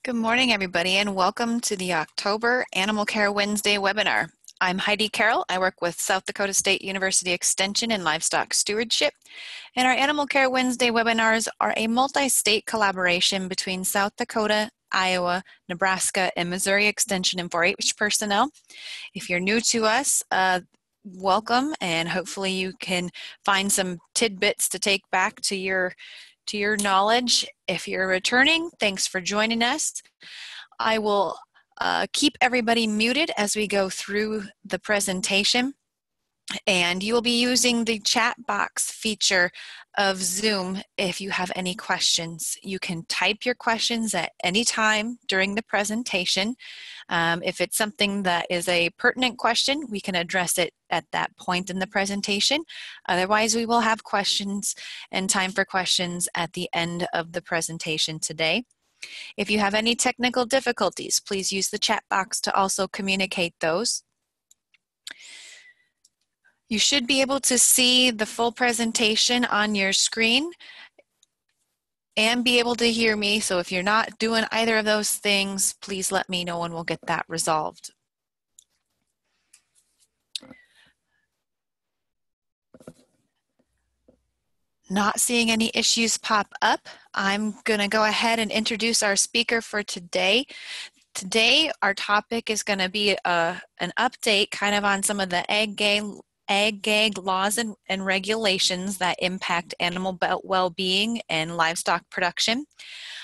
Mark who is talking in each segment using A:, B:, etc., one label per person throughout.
A: Good morning, everybody, and welcome to the October Animal Care Wednesday webinar. I'm Heidi Carroll. I work with South Dakota State University Extension and Livestock Stewardship, and our Animal Care Wednesday webinars are a multi-state collaboration between South Dakota, Iowa, Nebraska, and Missouri Extension and 4-H personnel. If you're new to us, welcome, and hopefully you can find some tidbits to take back to your knowledge. If you're returning, thanks for joining us. I will keep everybody muted as we go through the presentation, and you will be using the chat box feature of Zoom if you have any questions. You can type your questions at any time during the presentation. If it's something that is a pertinent question, we can address it at that point in the presentation. Otherwise, we will have questions and time for questions at the end of the presentation today. If you have any technical difficulties, please use the chat box to also communicate those. You should be able to see the full presentation on your screen and be able to hear me. So if you're not doing either of those things, please let me know and we'll get that resolved. Not seeing any issues pop up, I'm going to go ahead and introduce our speaker for today. Today, our topic is going to be an update kind of on some of the ag gag laws and regulations that impact animal well-being and livestock production.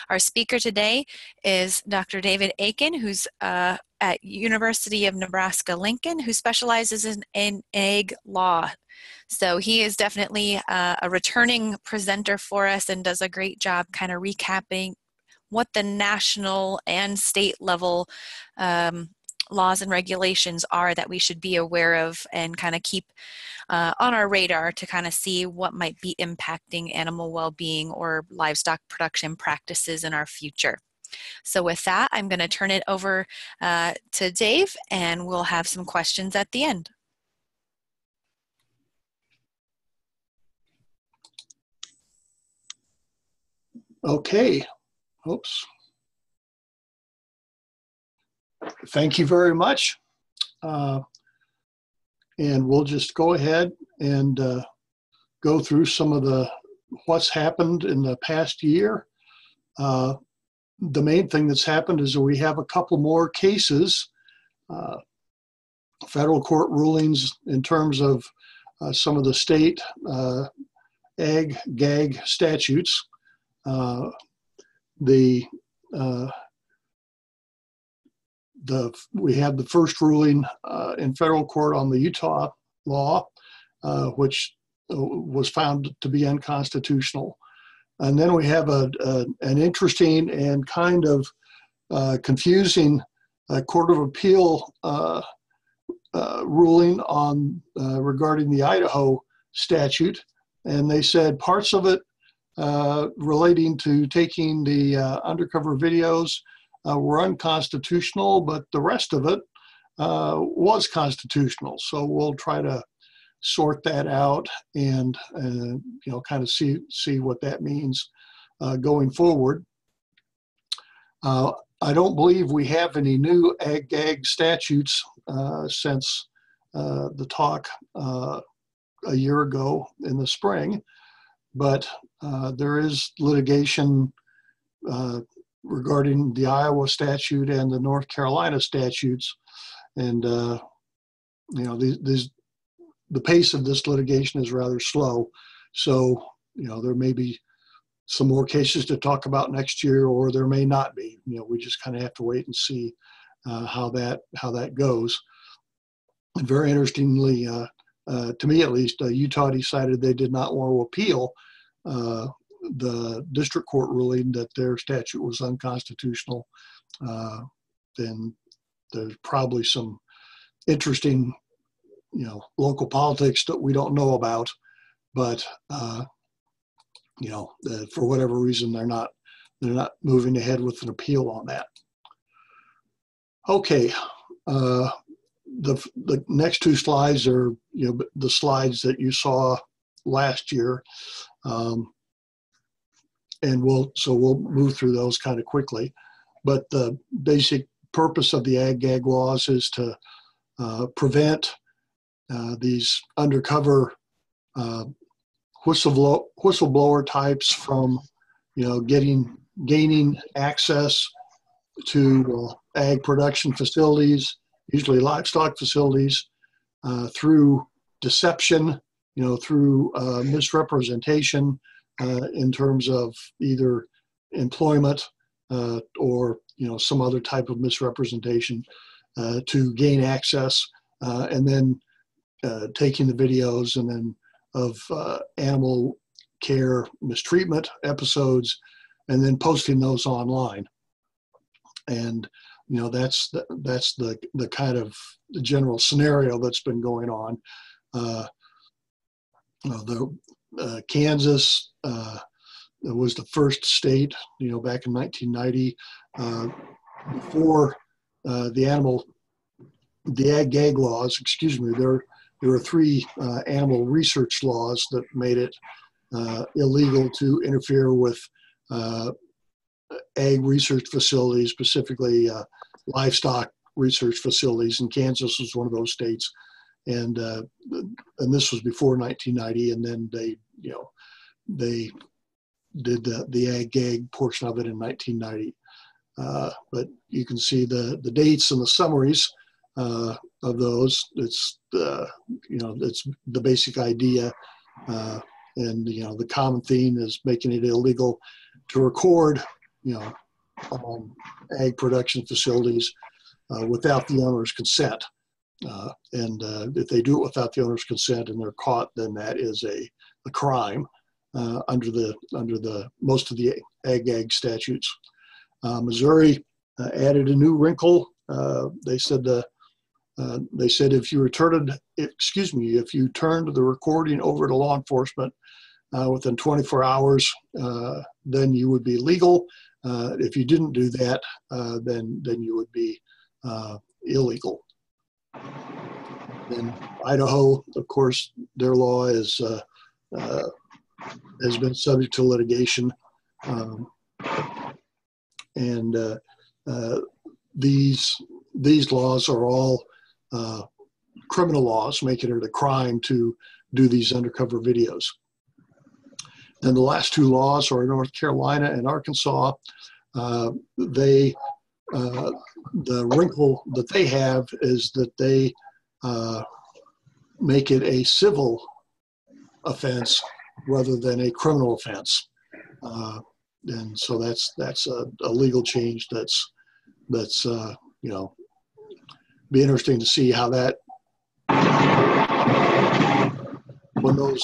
A: Our speaker today is Dr. David Aiken, who's at University of Nebraska-Lincoln, who specializes in ag law. So he is definitely a returning presenter for us and does a great job kind of recapping what the national and state level laws and regulations are that we should be aware of and kind of keep on our radar to kind of see what might be impacting animal well-being or livestock production practices in our future. So with that, I'm going to turn it over to Dave, and we'll have some questions at the end.
B: Okay. Oops. Thank you very much. And we'll just go ahead and go through some of what's happened in the past year. The main thing that's happened is that we have a couple more cases, federal court rulings in terms of some of the state ag-gag statutes. We had the first ruling in federal court on the Utah law, which was found to be unconstitutional. And then we have an interesting and kind of confusing Court of Appeal ruling on regarding the Idaho statute. And they said parts of it relating to taking the undercover videos were unconstitutional, but the rest of it was constitutional. So we'll try to sort that out and kind of see what that means going forward. I don't believe we have any new ag-gag statutes since the talk a year ago in the spring, but there is litigation regarding the Iowa statute and the North Carolina statutes. And, the pace of this litigation is rather slow. So, there may be some more cases to talk about next year, or there may not be. We just kind of have to wait and see how that goes. And very interestingly, to me at least, Utah decided they did not want to appeal the district court ruling that their statute was unconstitutional. Then there's probably some interesting, local politics that we don't know about, but for whatever reason they're not moving ahead with an appeal on that. Okay, the next two slides are the slides that you saw last year. And we'll move through those kind of quickly. but the basic purpose of the ag-gag laws is to prevent these undercover whistleblower types from, gaining access to ag production facilities, usually livestock facilities, through deception, through misrepresentation in terms of either employment or some other type of misrepresentation to gain access, and then taking the videos and then of animal care mistreatment episodes, and then posting those online. And that's the kind of the general scenario that's been going on. Kansas was the first state, back in 1990, before the ag-gag laws. Excuse me. There were 3 animal research laws that made it illegal to interfere with ag research facilities, specifically livestock research facilities, and Kansas was one of those states. And this was before 1990, and then they did the ag-gag portion of it in 1990. But you can see the dates and the summaries of those. It's it's the basic idea, and the common theme is making it illegal to record on ag production facilities without the owner's consent. And if they do it without the owner's consent and they're caught, then that is a crime under the most of the ag statutes. Missouri added a new wrinkle. They said if you turned the recording over to law enforcement within 24 hours, then you would be legal. If you didn't do that, then you would be illegal. In Idaho, of course, their law has been subject to litigation, and these laws are all criminal laws, making it a crime to do these undercover videos. Then the last 2 laws are North Carolina and Arkansas. The wrinkle that they have is that they make it a civil offense rather than a criminal offense, and so that's a legal change. That's be interesting to see how that when those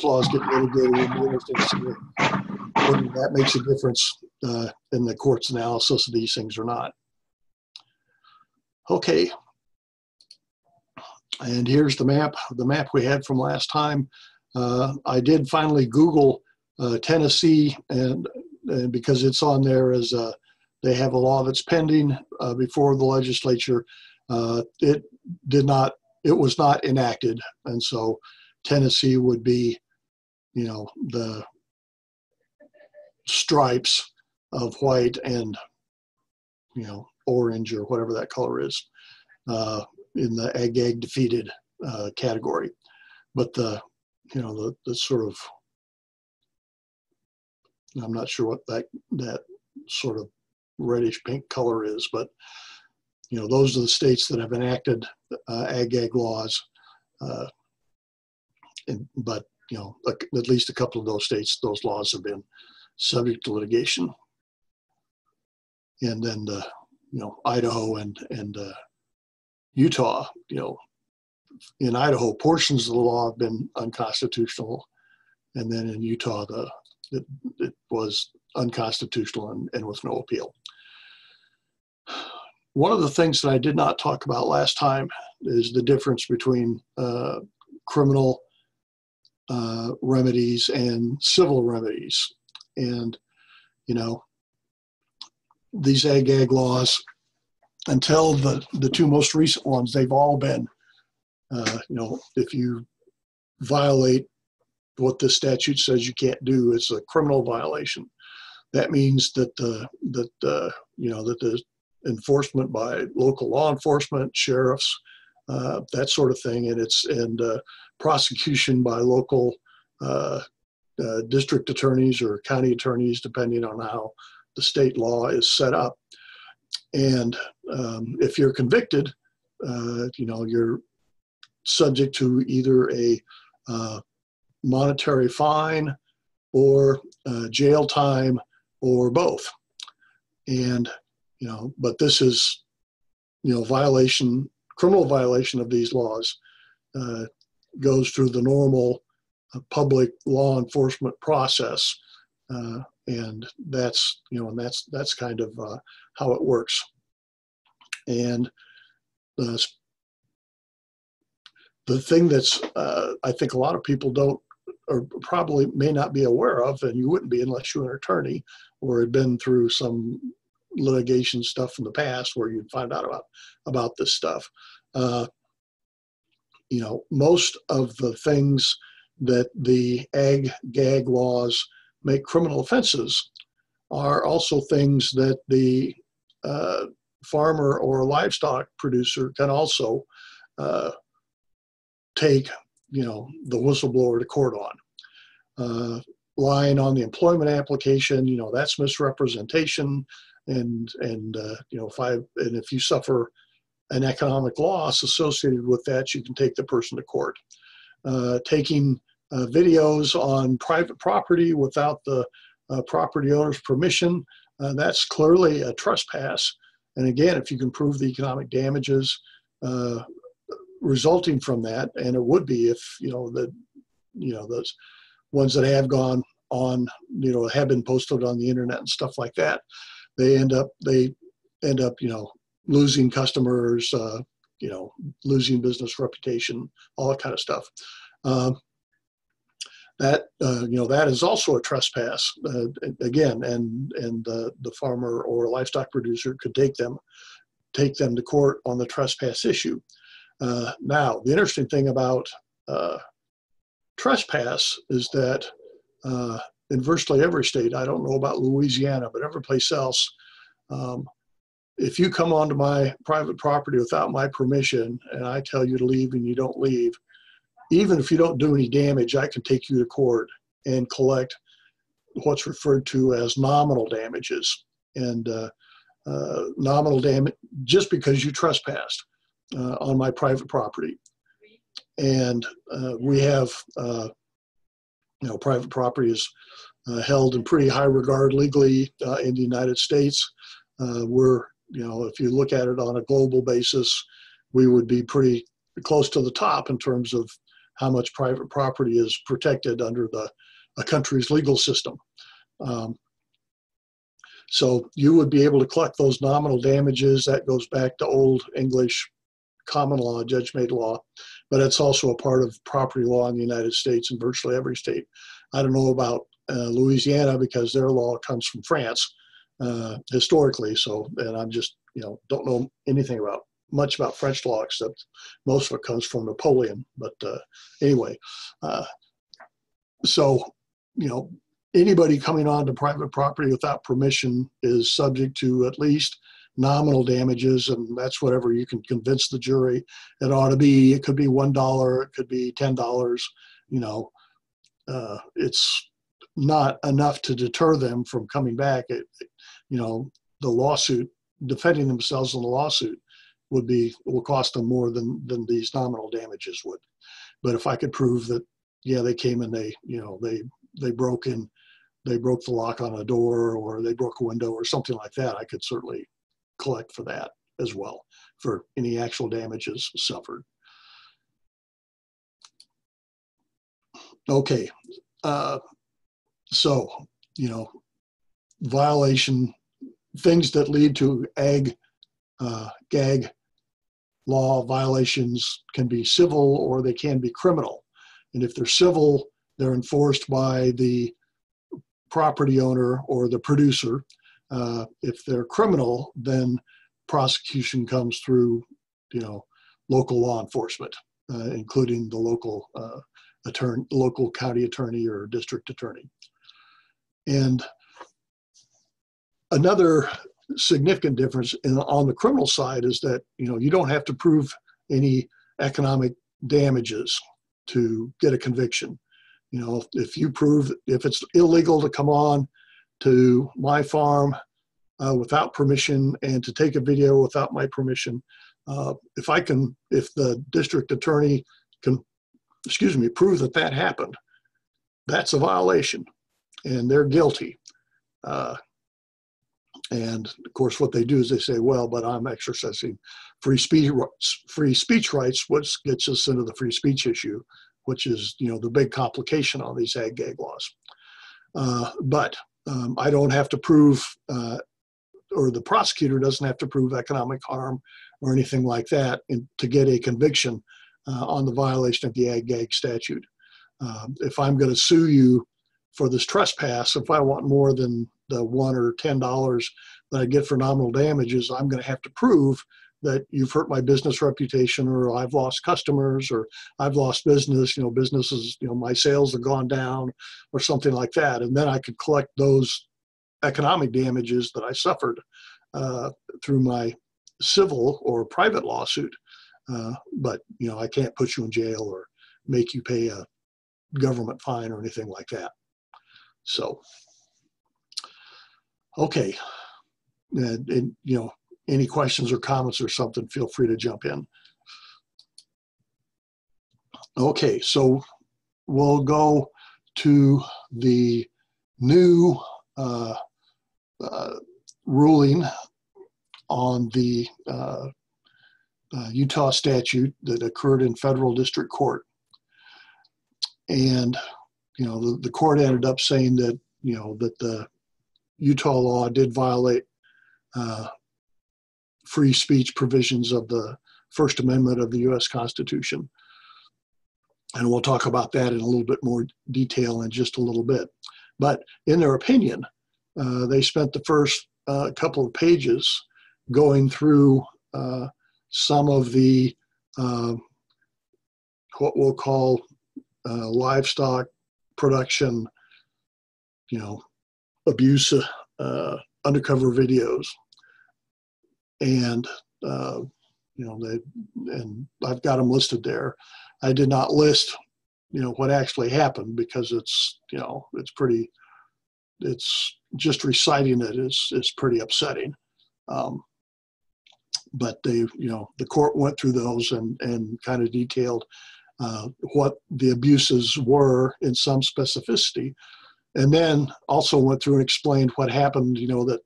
B: laws get litigated. It'll be interesting to see whether that makes a difference in the court's analysis of these things or not. Okay. And here's the map we had from last time. I did finally Google Tennessee, and because it's on there as they have a law that's pending before the legislature. It was not enacted, and so Tennessee would be, the stripes of white and, orange or whatever that color is. In the ag defeated category, but the sort of, I'm not sure what that sort of reddish pink color is, but those are the states that have enacted ag laws, but at least a couple of those states, those laws have been subject to litigation, and then Idaho and Utah, in Idaho, portions of the law have been unconstitutional, and then in Utah, it was unconstitutional and with no appeal. One of the things that I did not talk about last time is the difference between criminal remedies and civil remedies, and these ag laws, until the 2 most recent ones, they've all been, if you violate what the statute says you can't do, it's a criminal violation. that means that the enforcement by local law enforcement, sheriffs, that sort of thing, and prosecution by local district attorneys or county attorneys, depending on how the state law is set up. And if you're convicted, you're subject to either a monetary fine or jail time or both. And, but this is, criminal violation of these laws goes through the normal public law enforcement process. And that's kind of how it works. And the thing that's, I think a lot of people don't, or probably may not be aware of, and you wouldn't be unless you're an attorney or had been through some litigation stuff in the past where you'd find out about this stuff. Most of the things that the ag-gag laws make criminal offenses are also things that the farmer or livestock producer can also take, the whistleblower to court on. Lying on the employment application, that's misrepresentation, and if you suffer an economic loss associated with that, you can take the person to court. Taking videos on private property without the property owner's permission, that's clearly a trespass. And again, if you can prove the economic damages resulting from that, and it would be if those ones that have gone on, have been posted on the internet and stuff like that, they end up losing customers, losing business reputation, all that kind of stuff. That is also a trespass again, and the farmer or livestock producer could take them to court on the trespass issue. Now, the interesting thing about trespass is that in virtually every state, I don't know about Louisiana, but every place else, if you come onto my private property without my permission and I tell you to leave and you don't leave, even if you don't do any damage, I can take you to court and collect what's referred to as nominal damages. And nominal damage just because you trespassed on my private property. And we have, private property is held in pretty high regard legally in the United States. If you look at it on a global basis, we would be pretty close to the top in terms of how much private property is protected under a country's legal system. So you would be able to collect those nominal damages. That goes back to Old English common law, judge-made law, but it's also a part of property law in the United States in virtually every state. I don't know about Louisiana because their law comes from France historically. So, and I'm just, don't know anything much about French law, except most of it comes from Napoleon. But anyway, so, anybody coming onto private property without permission is subject to at least nominal damages, and that's whatever you can convince the jury it ought to be. It could be $1, it could be $10. It's not enough to deter them from coming back. The lawsuit, defending themselves in the lawsuit, will cost them more than these nominal damages would. But if I could prove that, they came and they broke the lock on a door, or they broke a window or something like that, I could certainly collect for that as well, for any actual damages suffered. Okay, so, violation, things that lead to gag law violations can be civil or they can be criminal. And if they're civil, they're enforced by the property owner or the producer. If they're criminal, then prosecution comes through, local law enforcement, including the local local county attorney or district attorney. And Another significant difference on the criminal side is that, you don't have to prove any economic damages to get a conviction. If you prove, if it's illegal to come on to my farm without permission and to take a video without my permission, if the district attorney can, prove that happened, that's a violation and they're guilty. And of course, what they do is they say, well, but I'm exercising free speech rights, which gets us into the free speech issue, which is, the big complication on these ag gag laws. But I don't have to prove, or the prosecutor doesn't have to prove economic harm or anything like that to get a conviction on the violation of the ag gag statute. If I'm going to sue you for this trespass, if I want more than the $1 or $10 that I get for nominal damages, I'm going to have to prove that you've hurt my business reputation, or I've lost customers, or I've lost business, businesses, my sales have gone down or something like that. And then I could collect those economic damages that I suffered through my civil or private lawsuit. But, I can't put you in jail or make you pay a government fine or anything like that. So, okay. And any questions or comments or something, feel free to jump in. Okay, so we'll go to the new ruling on the Utah statute that occurred in federal district court. And, the court ended up saying that, that the Utah law did violate free speech provisions of the First Amendment of the U.S. Constitution. And we'll talk about that in a little bit more detail in just a little bit. But in their opinion, they spent the first couple of pages going through some of the what we'll call livestock production, abuse undercover videos. And, and I've got them listed there. I did not list, what actually happened, because it's, it's just reciting it is pretty upsetting. But they, the court went through those and kind of detailed what the abuses were in some specificity. And then also went through and explained what happened, that,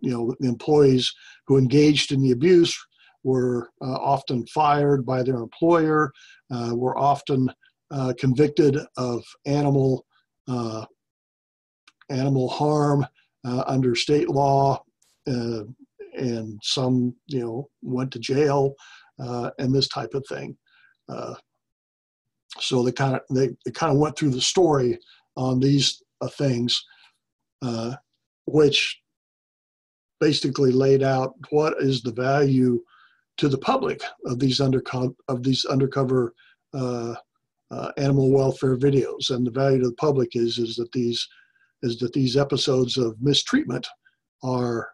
B: the employees who engaged in the abuse were often fired by their employer, were often convicted of animal harm under state law, and some, went to jail, and this type of thing. So they kind of went through the story on these things, which basically laid out what is the value to the public of these undercover animal welfare videos. And the value to the public is that these episodes of mistreatment are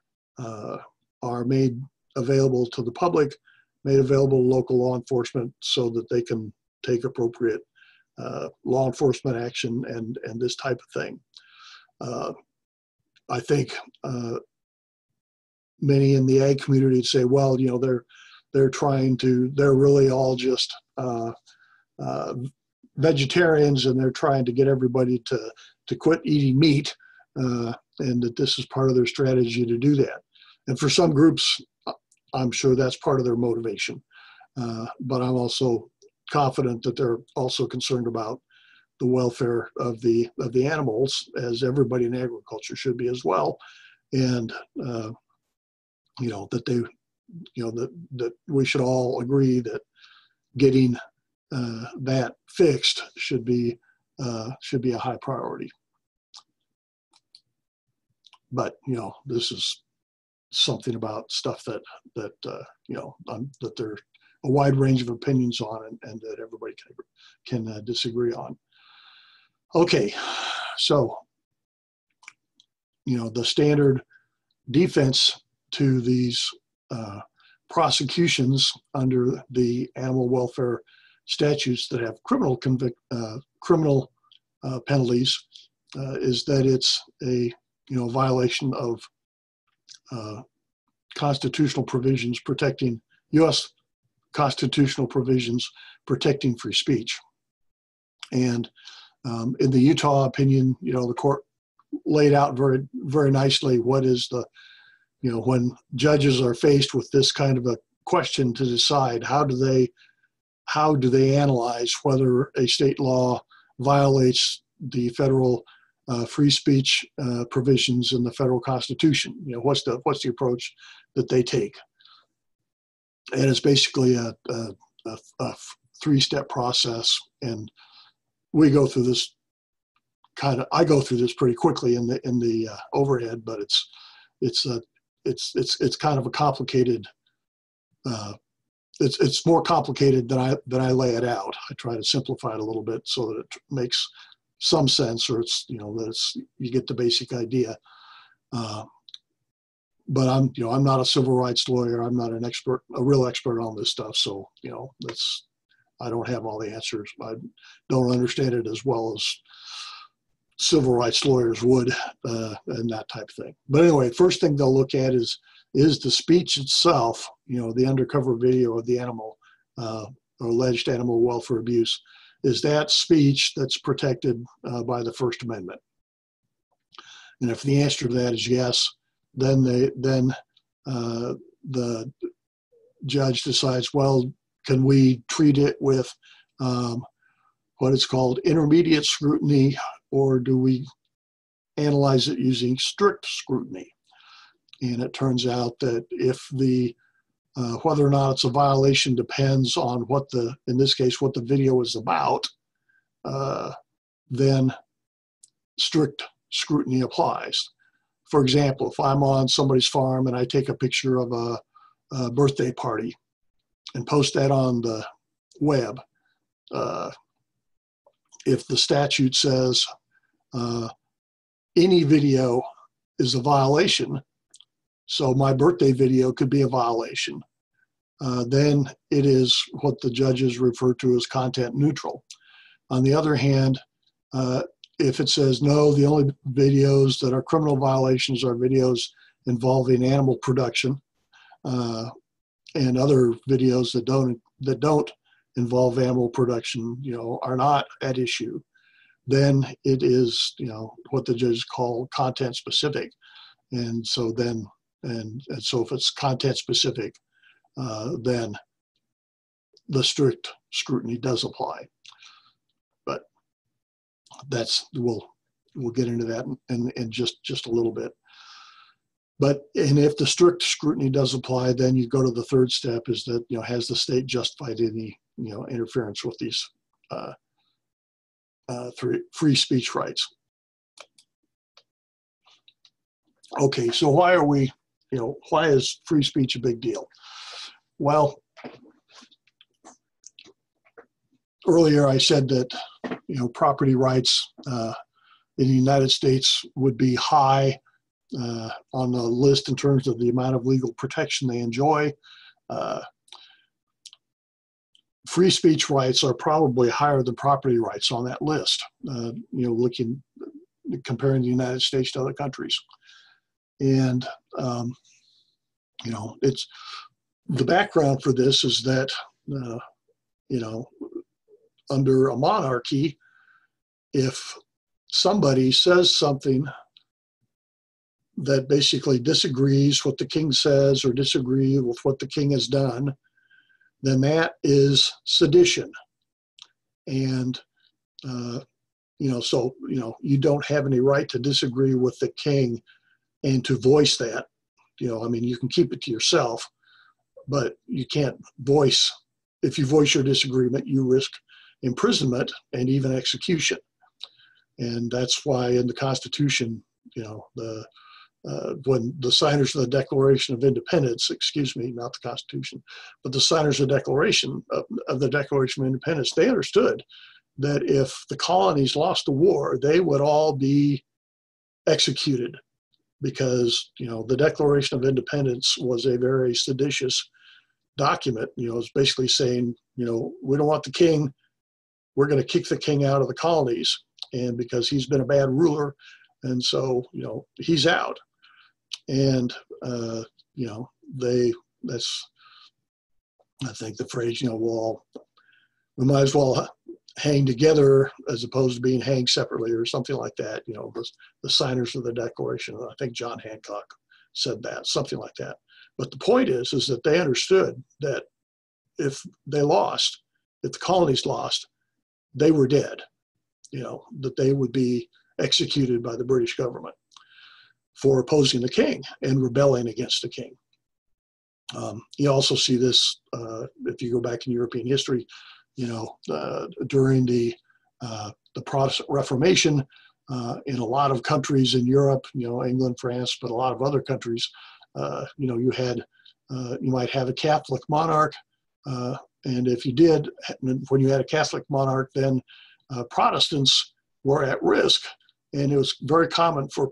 B: made available to the public, made available to local law enforcement, so that they can take appropriate law enforcement action and this type of thing. I think many in the ag community would say, well, they're really all just vegetarians, and they're trying to get everybody to quit eating meat, and that this is part of their strategy to do that. And for some groups, I'm sure that's part of their motivation. But I'm also confident that they're also concerned about the welfare of the animals, as everybody in agriculture should be as well. And that they, that we should all agree that getting that fixed should be a high priority. But this is something about stuff that there are a wide range of opinions on, and that everybody can disagree on. Okay, so the standard defense to these prosecutions under the animal welfare statutes that have criminal penalties is that it's a violation of constitutional provisions protecting U.S. constitutional provisions protecting free speech. And in the Utah opinion, the court laid out very, very nicely what is the, when judges are faced with this kind of a question to decide, how do they analyze whether a state law violates the federal free speech provisions in the federal Constitution? What's the approach that they take? And it's basically a three-step process, and we go through this I go through this pretty quickly in the overhead, but it's kind of a complicated. It's more complicated than I lay it out. I try to simplify it a little bit so that it makes some sense, or it's you get the basic idea. But I'm not a civil rights lawyer. I'm not a real expert on this stuff. So I don't have all the answers. I don't understand it as well as civil rights lawyers would, and that type of thing. But anyway, first thing they'll look at is the speech itself, the undercover video of the animal, or alleged animal welfare abuse, is that speech that's protected by the First Amendment? And if the answer to that is yes, then the judge decides, well, can we treat it with what is called intermediate scrutiny, or do we analyze it using strict scrutiny? And it turns out that if whether or not it's a violation depends on in this case, what the video is about, then strict scrutiny applies. For example, if I'm on somebody's farm and I take a picture of a birthday party and post that on the web, if the statute says any video is a violation, so my birthday video could be a violation, then it is what the judges refer to as content neutral. On the other hand, if it says no, the only videos that are criminal violations are videos involving animal production, and other videos that don't involve animal production, are not at issue, then it is, what the judges call content specific. And so then, and so if it's content specific, then the strict scrutiny does apply. But we'll get into that in just a little bit. And if the strict scrutiny does apply, then you go to the third step, is that, has the state justified any, interference with these free speech rights? Okay, so why is free speech a big deal? Well, earlier I said that, property rights in the United States would be high on the list in terms of the amount of legal protection they enjoy. Free speech rights are probably higher than property rights on that list, comparing the United States to other countries. And, it's the background for this is that, under a monarchy, if somebody says something that basically disagrees with the king says or disagree with what the king has done, then that is sedition. And, so, you don't have any right to disagree with the king and to voice that. You can keep it to yourself, but you can't if you voice your disagreement, you risk imprisonment and even execution. And that's why in the Constitution, when the signers of the Declaration of Independence, not the Constitution, but the signers of the Declaration of Independence, they understood that if the colonies lost the war, they would all be executed because, the Declaration of Independence was a very seditious document. It's basically saying, we don't want the king. We're going to kick the king out of the colonies, and because he's been a bad ruler, and so, he's out. And, that's, I think the phrase, well, we might as well hang together as opposed to being hanged separately, or something like that. The signers of the Declaration. I think John Hancock said that, something like that. But the point is that they understood that if they lost, if the colonies lost, they were dead. That they would be executed by the British government for opposing the king and rebelling against the king. You also see this if you go back in European history, during the Protestant Reformation, in a lot of countries in Europe, England, France, but a lot of other countries, you might have a Catholic monarch, and if you did, when you had a Catholic monarch, then Protestants were at risk, and it was very common for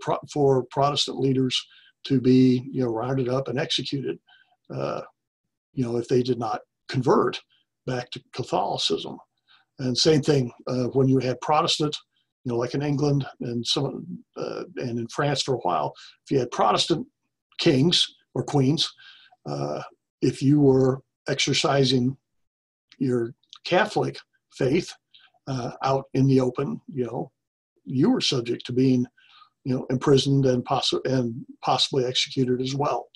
B: Protestant leaders to be rounded up and executed, if they did not convert back to Catholicism. And same thing when you had Protestant, like in England and and in France for a while, if you had Protestant kings or queens, if you were exercising your Catholic faith out in the open, you were subject to being, imprisoned and possibly executed as well.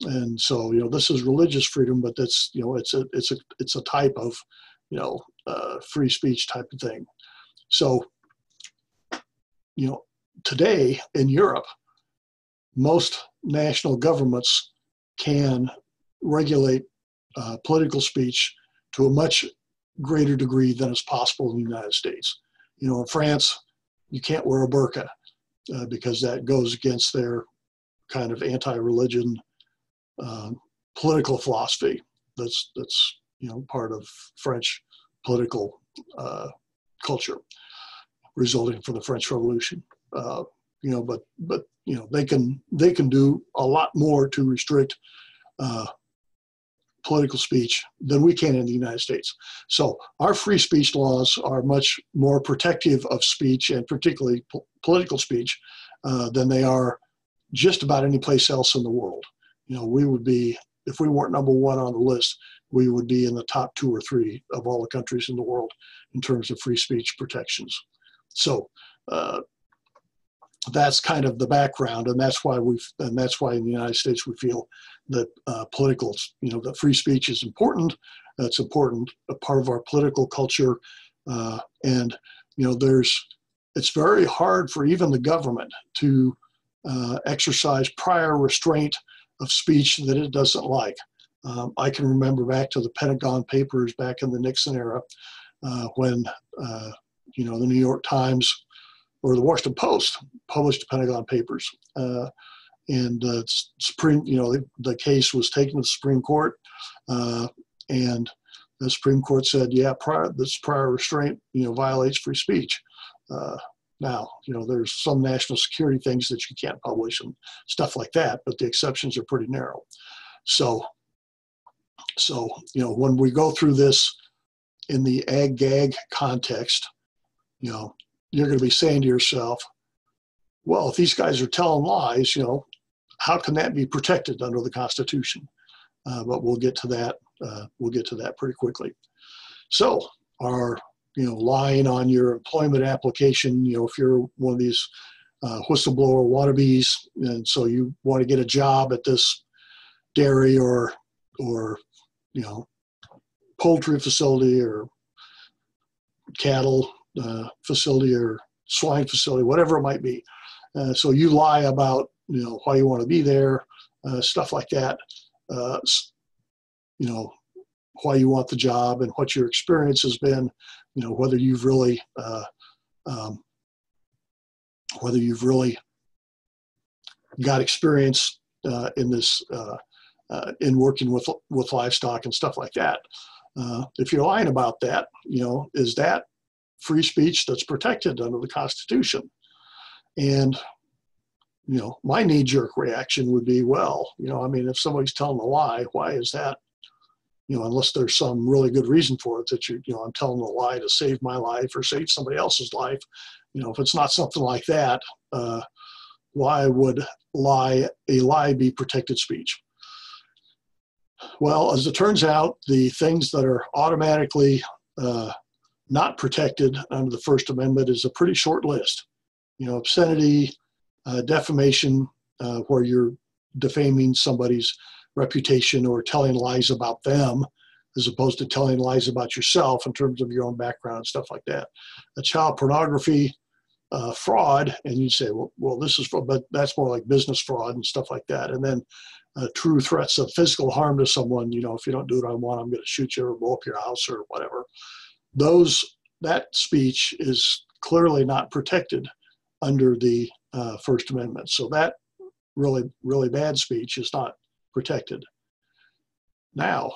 B: And so, this is religious freedom, but that's, it's a type of, free speech type of thing. So, today in Europe, most national governments can regulate political speech to a much greater degree than is possible in the United States. In France, you can't wear a burqa because that goes against their kind of anti-religion political philosophy. That's part of French political culture resulting from the French Revolution. But they can do a lot more to restrict political speech than we can in the United States. So our free speech laws are much more protective of speech, and particularly political speech, than they are just about any place else in the world. We would be, if we weren't number one on the list, we would be in the top 2 or 3 of all the countries in the world in terms of free speech protections. So that's kind of the background, and that's why in the United States we feel that political, that free speech is important. That's important, a part of our political culture, and it's very hard for even the government to exercise prior restraint of speech that it doesn't like. I can remember back to the Pentagon Papers back in the Nixon era, when the New York Times or the Washington Post published the Pentagon Papers, and the case was taken to the Supreme Court, and the Supreme Court said, this prior restraint violates free speech. Now, there's some national security things that you can't publish and stuff like that, but the exceptions are pretty narrow. So when we go through this in the ag-gag context, you're going to be saying to yourself, well, if these guys are telling lies, how can that be protected under the Constitution? But we'll get to that. We'll get to that pretty quickly. So our lying on your employment application, if you're one of these whistleblower wannabes, and so you want to get a job at this dairy or poultry facility or cattle facility or swine facility, whatever it might be. So you lie about why you want to be there, stuff like that. Why you want the job and what your experience has been, whether you've really got experience in this, in working with livestock and stuff like that. If you're lying about that, is that free speech that's protected under the Constitution? And my knee-jerk reaction would be, well, I mean, if somebody's telling a lie, why is that? Unless there's some really good reason for it, that I'm telling a lie to save my life or save somebody else's life. If it's not something like that, why would a lie be protected speech? Well, as it turns out, the things that are automatically not protected under the First Amendment is a pretty short list. Obscenity, defamation, where you're defaming somebody's reputation or telling lies about them, as opposed to telling lies about yourself in terms of your own background and stuff like that. Child pornography, fraud, and you say, well, this is fraud, but that's more like business fraud and stuff like that. And then true threats of physical harm to someone. If you don't do what I want, I'm going to shoot you or blow up your house or whatever. That speech is clearly not protected under the First Amendment. So that really, really bad speech is not protected. Now,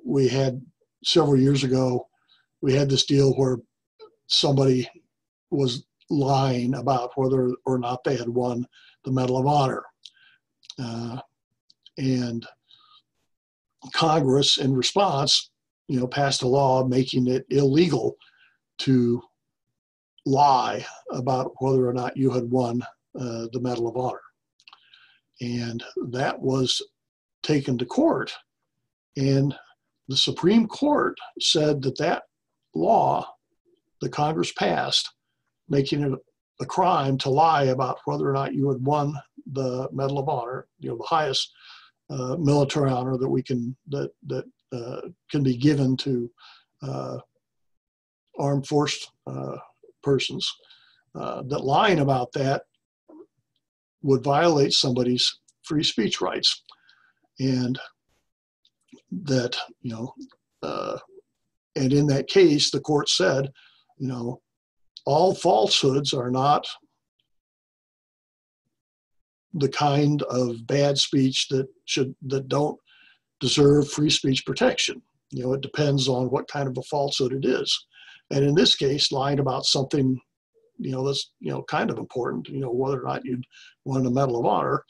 B: we had several years ago, we had this deal where somebody was lying about whether or not they had won the Medal of Honor. And Congress, in response, passed a law making it illegal to lie about whether or not you had won the Medal of Honor. And that was taken to court. And the Supreme Court said that law that Congress passed, making it a crime to lie about whether or not you had won the Medal of Honor, the highest military honor that can be given to armed force persons, that lying about that would violate somebody's free speech rights. And that, and in that case, the court said, all falsehoods are not the kind of bad speech that don't deserve free speech protection. It depends on what kind of a falsehood it is. And in this case, lying about something, that's, kind of important, whether or not you'd won a Medal of Honor,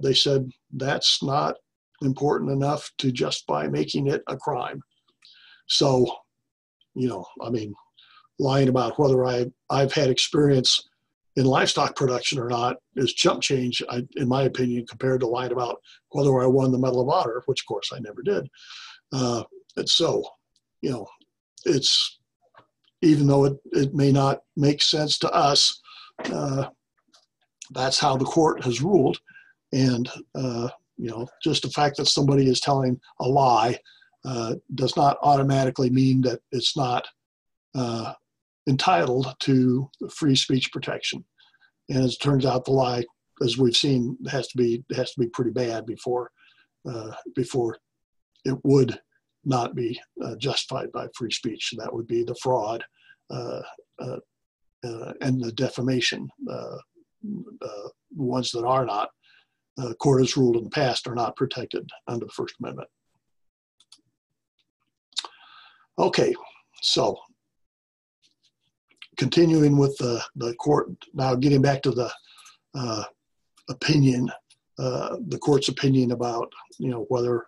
B: they said that's not important enough to justify making it a crime. So, lying about whether I've had experience in livestock production or not is chump change, in my opinion, compared to lying about whether I won the Medal of Honor, which of course I never did. And so, it's, even though it may not make sense to us, that's how the court has ruled. And, just the fact that somebody is telling a lie does not automatically mean that it's not entitled to free speech protection. And as it turns out, the lie, as we've seen, has to be pretty bad before it would not be justified by free speech. And that would be the fraud and the defamation. The ones that are not, the court has ruled in the past, are not protected under the First Amendment. Okay, so continuing with the court, now getting back to the opinion, the court's opinion about, whether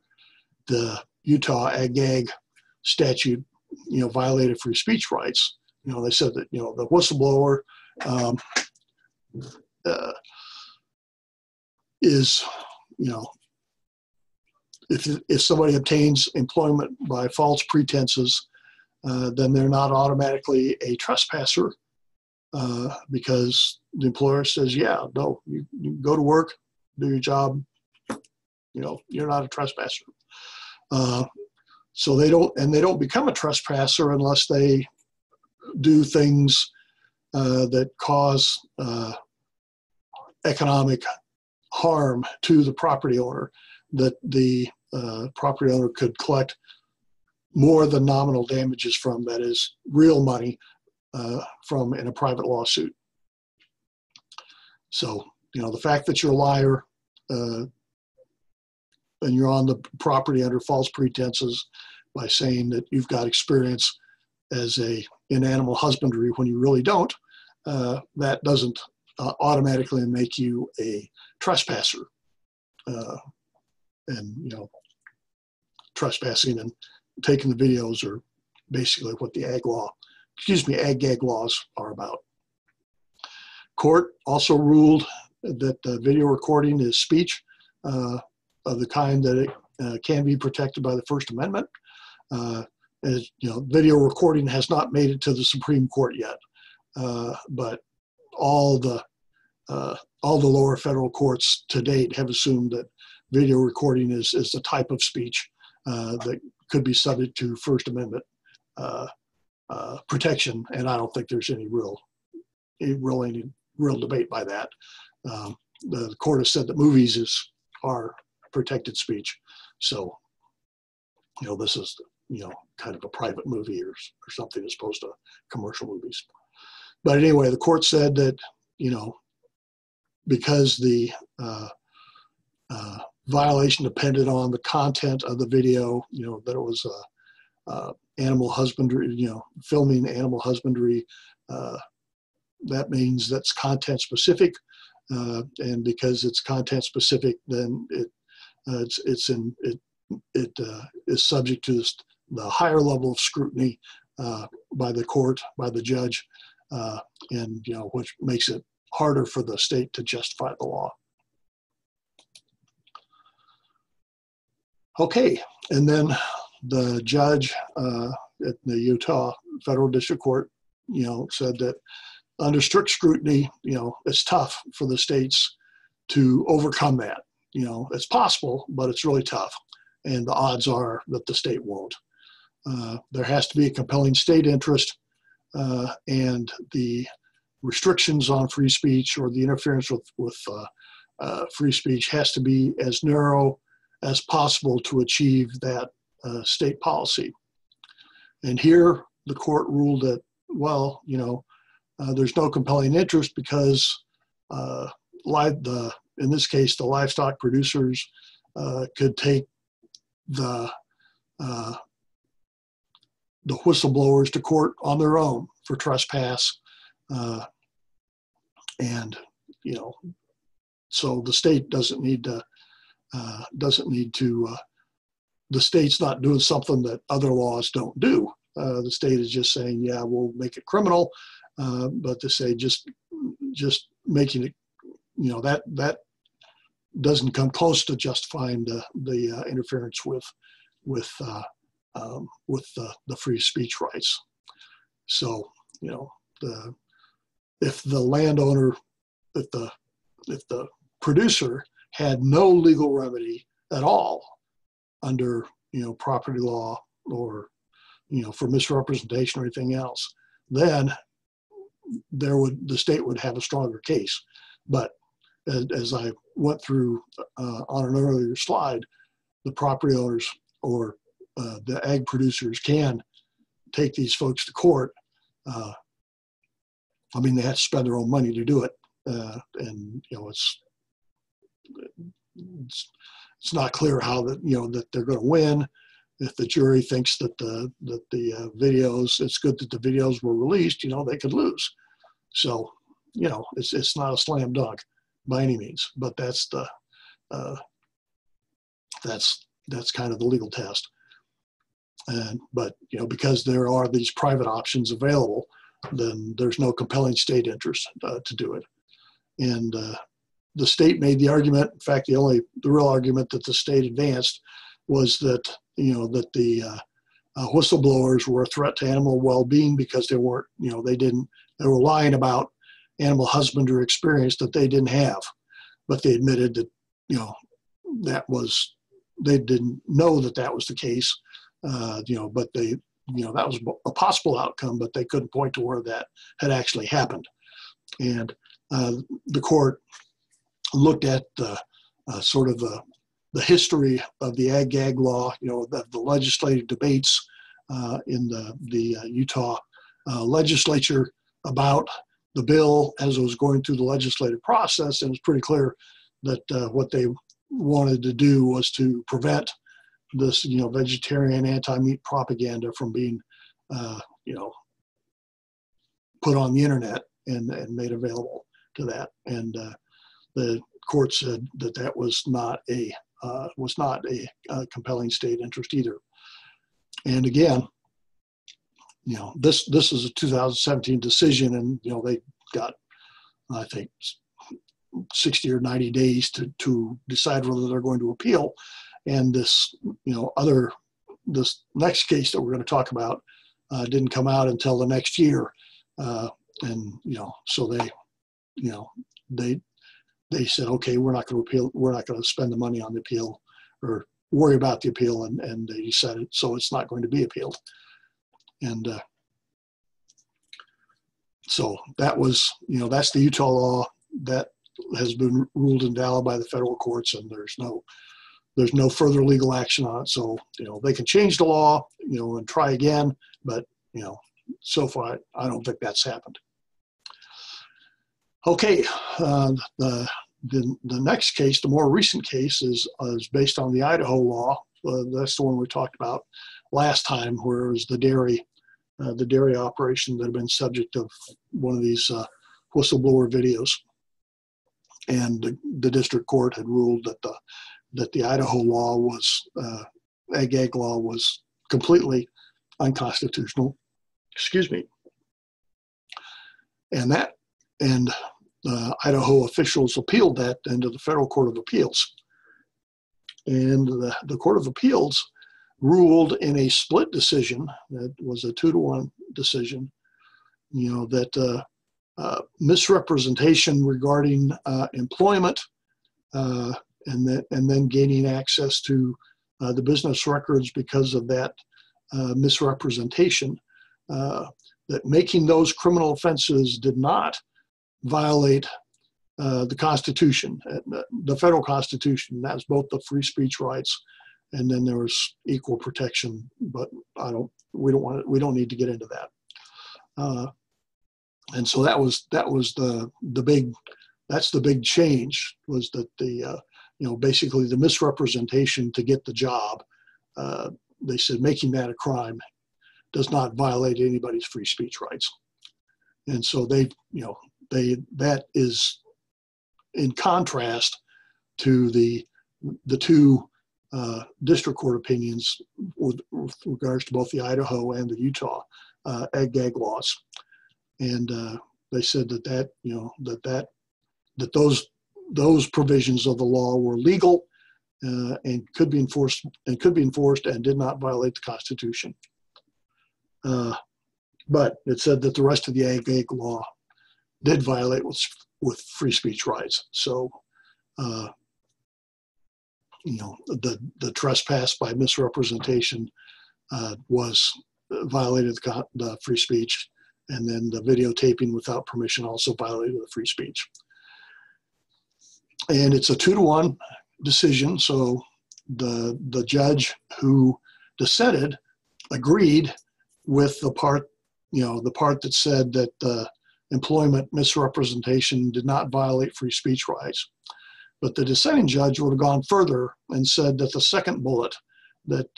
B: the Utah Ag-Gag statute, violated free speech rights. They said that, the whistleblower is, if somebody obtains employment by false pretenses, then they're not automatically a trespasser because the employer says, yeah, no, you go to work, do your job, you're not a trespasser. So they don't become a trespasser unless they do things that cause economic harm to the property owner, that the property owner could collect more than nominal damages from, that is real money, from in a private lawsuit. So, the fact that you're a liar and you're on the property under false pretenses by saying that you've got experience in animal husbandry when you really don't, that doesn't automatically make you a trespasser. And, you know, trespassing and taking the videos are basically what the ag-gag laws are about. Court also ruled that video recording is speech of the kind that it can be protected by the First Amendment. As you know, video recording has not made it to the Supreme Court yet, but all the lower federal courts to date have assumed that video recording is the type of speech that could be subject to First Amendment protection, and I don't think there's any real debate by that. The court has said that movies are protected speech, so you know this is kind of a private movie or something as opposed to commercial movies. But anyway, the court said that because the violation depended on the content of the video, that it was animal husbandry, filming animal husbandry. That means that's content specific, and because it's content specific, then it is subject to the higher level of scrutiny by the court, by the judge, and which makes it harder for the state to justify the law. Okay, and then the judge at the Utah Federal District Court, said that under strict scrutiny, it's tough for the states to overcome that. It's possible, but it's really tough, and the odds are that the state won't. There has to be a compelling state interest, and the restrictions on free speech or the interference with free speech has to be as narrow as possible to achieve that state policy. And here the court ruled that, well, there's no compelling interest because in this case, the livestock producers could take the whistleblowers to court on their own for trespass, and so the state doesn't need to. The state's not doing something that other laws don't do. The state is just saying, yeah, we'll make it criminal, but to say just making it, that doesn't come close to justifying the interference with the free speech rights. So, if the landowner, if the producer had no legal remedy at all under, property law or, for misrepresentation or anything else, then the state would have a stronger case. But as I went through on an earlier slide, the property owners or the ag producers can take these folks to court. They have to spend their own money to do it, and it's not clear how that they're going to win. If the jury thinks that the videos, it's good that the videos were released, they could lose. So it's not a slam dunk by any means, but that's kind of the legal test. But because there are these private options available, then there's no compelling state interest to do it. And the state made the argument. In fact, the real argument that the state advanced was that that the whistleblowers were a threat to animal well-being because they weren't, they were lying about animal husbandry experience that they didn't have, but they admitted that they didn't know that was the case, but they that was a possible outcome, but they couldn't point to where that had actually happened. And the court looked at sort of the history of the ag-gag law, the legislative debates in the Utah legislature about the bill as it was going through the legislative process, and it's pretty clear that what they wanted to do was to prevent this, vegetarian anti-meat propaganda from being, put on the internet and made available to that. And the court said that that was not a compelling state interest either. And again, this is a 2017 decision, and they got, I think, 60 or 90 days to decide whether they're going to appeal. And this next case that we're going to talk about didn't come out until the next year. And so they said, okay, we're not going to appeal. We're not going to spend the money on the appeal or worry about the appeal. And they decided, so it's not going to be appealed. And so that was, that's the Utah law that has been ruled invalid by the federal courts, and there's no further legal action on it. So, they can change the law, and try again, but, so far I don't think that's happened. Okay, the next case, the more recent case, is based on the Idaho law. That's the one we talked about last time, where it was the dairy operation that had been subject of one of these whistleblower videos. And the district court had ruled that the Idaho law was, ag law was completely unconstitutional. Excuse me. And Idaho officials appealed that into the Federal Court of Appeals. And the Court of Appeals ruled in a split decision, that was a 2-to-1 decision, that misrepresentation regarding employment and then gaining access to the business records because of that misrepresentation, that making those criminal offenses did not violate the Constitution, the federal Constitution. That's both the free speech rights, and then there was equal protection. But we don't need to get into that. And so that's the big change, was that basically the misrepresentation to get the job. They said making that a crime does not violate anybody's free speech rights. And so that is in contrast to the two district court opinions with regards to both the Idaho and the Utah ag laws. And they said that those provisions of the law were legal and could be enforced and did not violate the Constitution. But it said that the rest of the ag law did violate with free speech rights. So, the trespass by misrepresentation was violated the free speech, and then the videotaping without permission also violated the free speech. And it's a 2-to-1 decision. So the judge who dissented agreed with the part that said that the employment misrepresentation did not violate free speech rights. But the dissenting judge would have gone further and said that the second bullet, that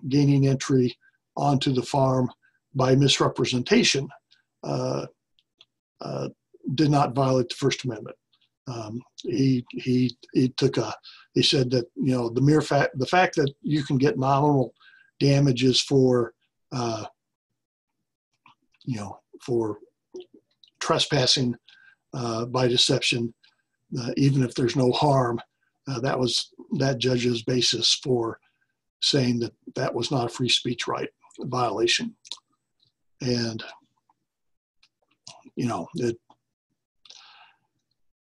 B: gaining entry onto the farm by misrepresentation, did not violate the First Amendment. He said that the fact that you can get nominal damages for trespassing by deception, even if there's no harm, that was that judge's basis for saying that was not a free speech right violation. And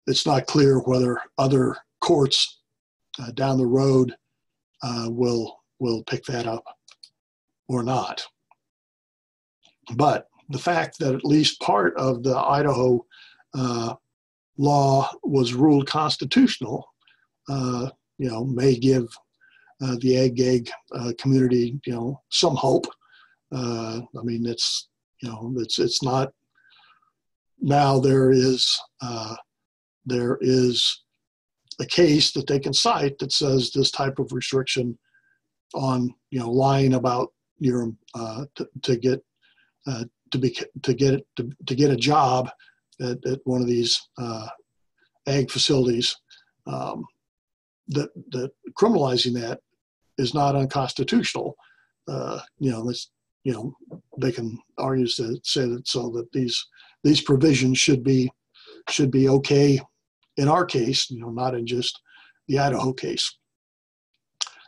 B: it's not clear whether other courts down the road will pick that up or not. But the fact that at least part of the Idaho law was ruled constitutional, may give the ag community, some hope. It's not. Now there is a case that they can cite that says this type of restriction on lying about your to get a job at one of these ag facilities, that criminalizing that is not unconstitutional. They can argue to say that so that these provisions should be okay in our case, not in just the Idaho case.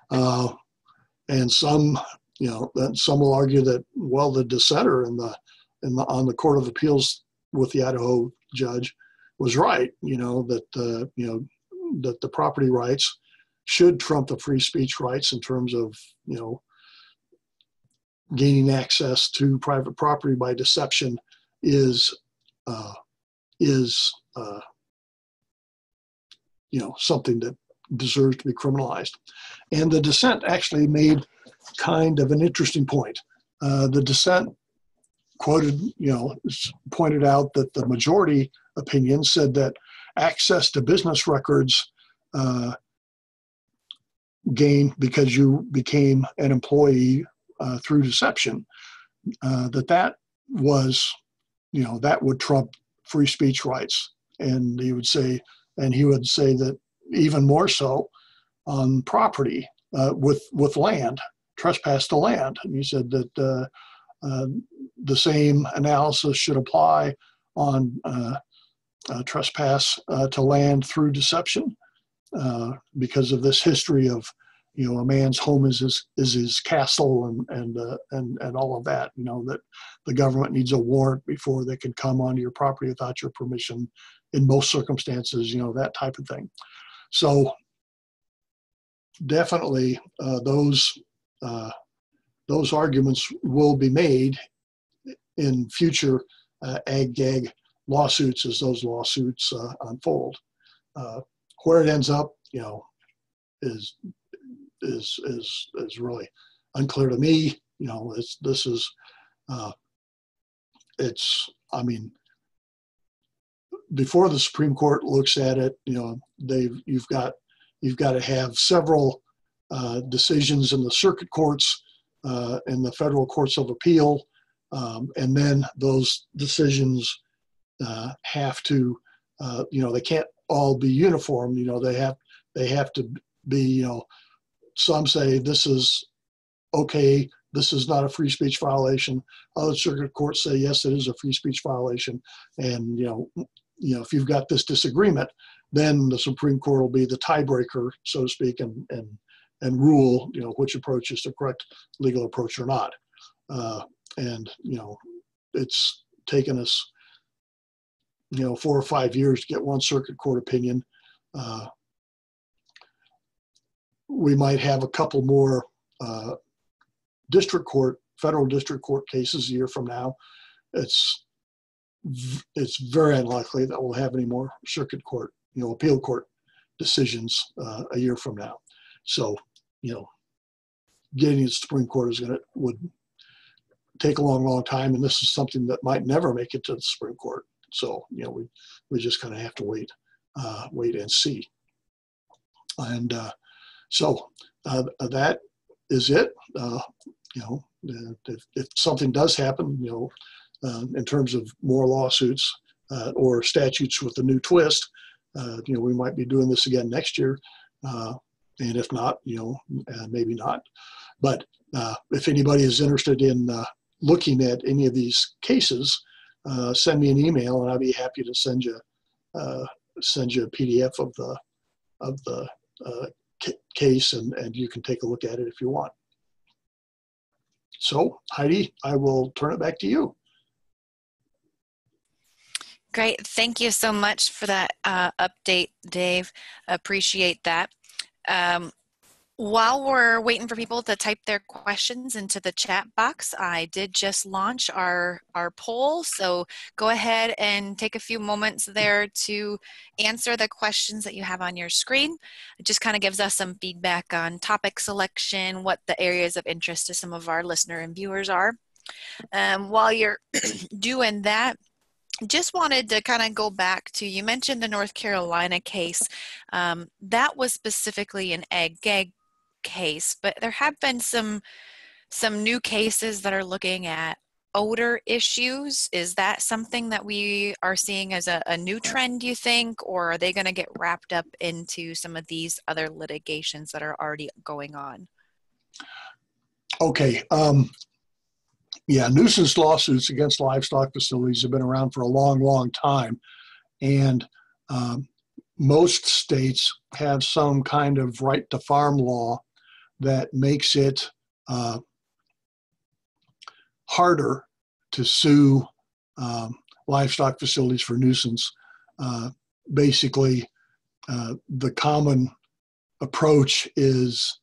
B: And some will argue that, well, the dissenter on the Court of Appeals with the Idaho judge was right, that the property rights should trump the free speech rights in terms of, gaining access to private property by deception is something that deserves to be criminalized. And the dissent actually made kind of an interesting point. The dissent pointed out that the majority opinion said that access to business records gained because you became an employee through deception, that would trump free speech rights. And he would say that even more so on property with land, trespass to land. And he said that the same analysis should apply on trespass to land through deception, because of this history of, a man's home is his castle and all of that. That the government needs a warrant before they can come onto your property without your permission in most circumstances. That type of thing. So definitely those arguments will be made in future ag-gag lawsuits as those lawsuits unfold. Where it ends up, is really unclear to me. Before the Supreme Court looks at it, you've got to have several decisions in the circuit courts, in the federal courts of appeal, and then those decisions have to, they can't all be uniform. They have to be, some say this is okay, this is not a free speech violation. Other circuit courts say, yes, it is a free speech violation. And, if you've got this disagreement, then the Supreme Court will be the tiebreaker, so to speak, and rule, which approach is the correct legal approach or not. It's taken us, 4 or 5 years to get one circuit court opinion. We might have a couple more federal district court cases a year from now. It's very unlikely that we'll have any more circuit court, appeal court decisions a year from now. So, getting to the Supreme Court would take a long, long time, and this is something that might never make it to the Supreme Court. So, we just kind of have to wait and see. And so that is it. If something does happen, in terms of more lawsuits or statutes with a new twist, we might be doing this again next year. And if not, maybe not. But if anybody is interested in looking at any of these cases, send me an email, and I'd be happy to send you a PDF of the case, and you can take a look at it if you want. So, Heidi, I will turn it back to you.
A: Great. Thank you so much for that update, Dave. Appreciate that. While we're waiting for people to type their questions into the chat box, I did just launch our poll. So go ahead and take a few moments there to answer the questions that you have on your screen. It just kind of gives us some feedback on topic selection, what the areas of interest to some of our listener and viewers are. While you're doing that, just wanted to kind of go back to, you mentioned the North Carolina case. That was specifically an ag-gag case, but there have been some new cases that are looking at odor issues. Is that something that we are seeing as a new trend, you think, or are they going to get wrapped up into some of these other litigations that are already going on?
B: Okay. Yeah, nuisance lawsuits against livestock facilities have been around for a long, long time. And most states have some kind of right to farm law that makes it harder to sue livestock facilities for nuisance. Basically, the common approach is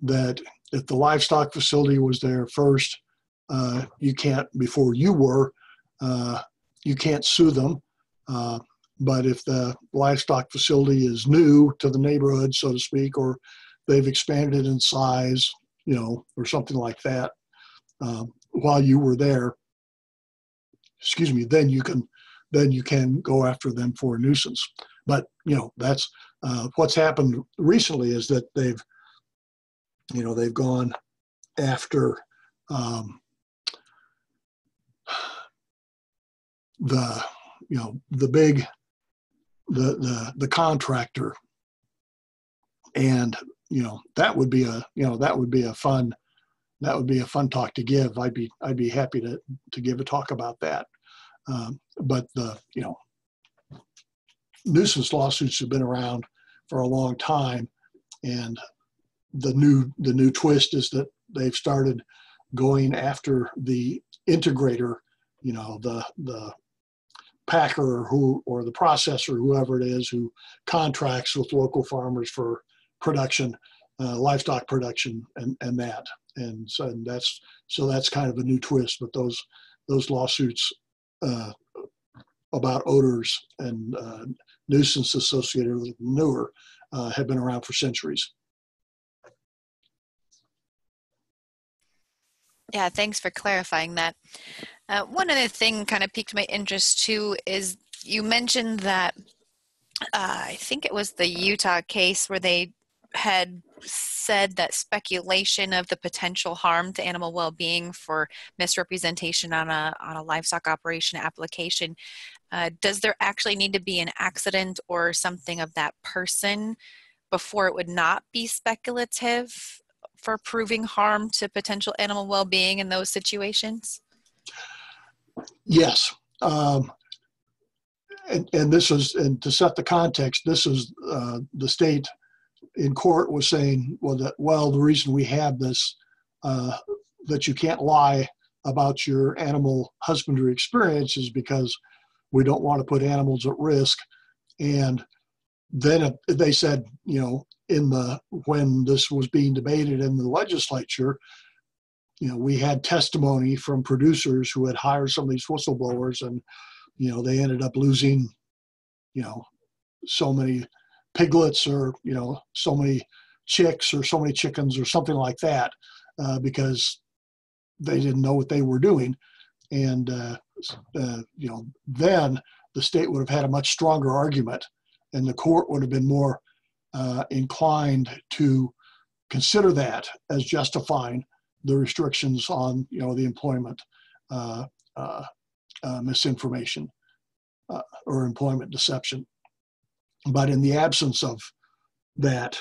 B: that if the livestock facility was there first, you can't, before you were, you can't sue them. But if the livestock facility is new to the neighborhood, so to speak, or they've expanded in size, or something like that, while you were there, then you can go after them for a nuisance. But that's what's happened recently is that they've gone after the contractor, and that would be a fun talk to give. I'd be happy to give a talk about that. But the nuisance lawsuits have been around for a long time, and the new twist is that they've started going after the integrator, the packer or the processor, whoever it is, who contracts with local farmers for production, livestock production, and that. And so that's kind of a new twist. But those lawsuits about odors and nuisance associated with manure have been around for centuries.
A: Yeah, thanks for clarifying that. One other thing kind of piqued my interest too is you mentioned that I think it was the Utah case where they had said that speculation of the potential harm to animal well-being for misrepresentation on a livestock operation application. Does there actually need to be an accident or something of that person before it would not be speculative for proving harm to potential animal well-being in those situations?
B: Yes. And this is, and to set the context, this is the state in court was saying, the reason we have this, that you can't lie about your animal husbandry experience is because we don't want to put animals at risk. And then they said, when this was being debated in the legislature, we had testimony from producers who had hired some of these whistleblowers, and they ended up losing, so many piglets, or so many chicks, or so many chickens, or something like that, because they didn't know what they were doing. And then the state would have had a much stronger argument, and the court would have been more inclined to consider that as justifying the restrictions on the employment misinformation or employment deception. But in the absence of that,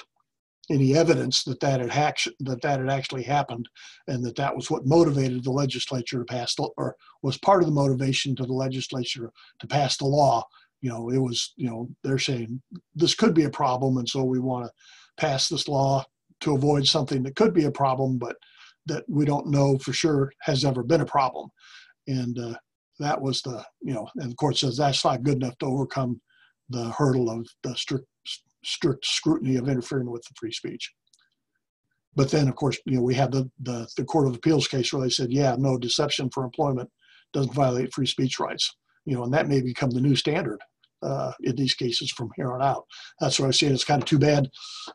B: any evidence that had actually happened, and that was what motivated the legislature to pass, or was part of the motivation to the legislature to pass the law, it was, they're saying this could be a problem, and so we want to pass this law to avoid something that could be a problem, but that we don't know for sure has ever been a problem. And that was and the court says that's not good enough to overcome the hurdle of the strict scrutiny of interfering with the free speech. But then, of course, we have the Court of Appeals case where they said, no, deception for employment doesn't violate free speech rights. And that may become the new standard in these cases from here on out. That's what I was saying. It's kind of too bad.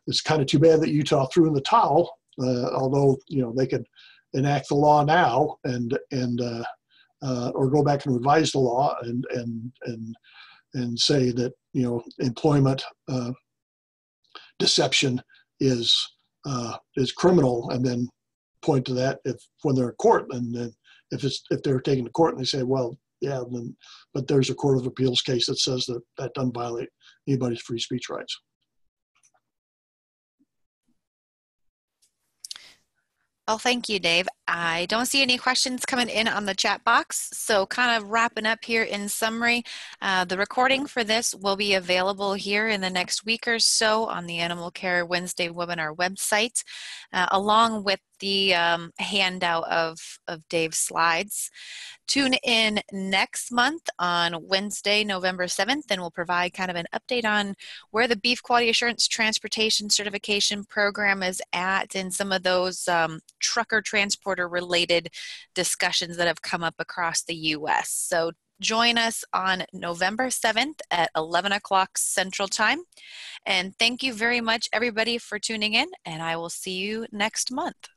B: It's kind of too bad that Utah threw in the towel, although they could enact the law now and or go back and revise the law and say that employment deception is criminal, and then point to that when they're in court, and then if they're taken to court and they say, well, yeah, then, but there's a court of appeals case that says that that doesn't violate anybody's free speech rights.
A: Well, thank you, Dave. I don't see any questions coming in on the chat box. So kind of wrapping up here in summary, the recording for this will be available here in the next week or so on the Animal Care Wednesday webinar website, along with the handout of Dave's slides. Tune in next month on Wednesday, November 7th, and we'll provide kind of an update on where the Beef Quality Assurance Transportation Certification Program is at and some of those trucker transporter related discussions that have come up across the U.S. So join us on November 7th at 11 o'clock Central Time. And thank you very much, everybody, for tuning in, and I will see you next month.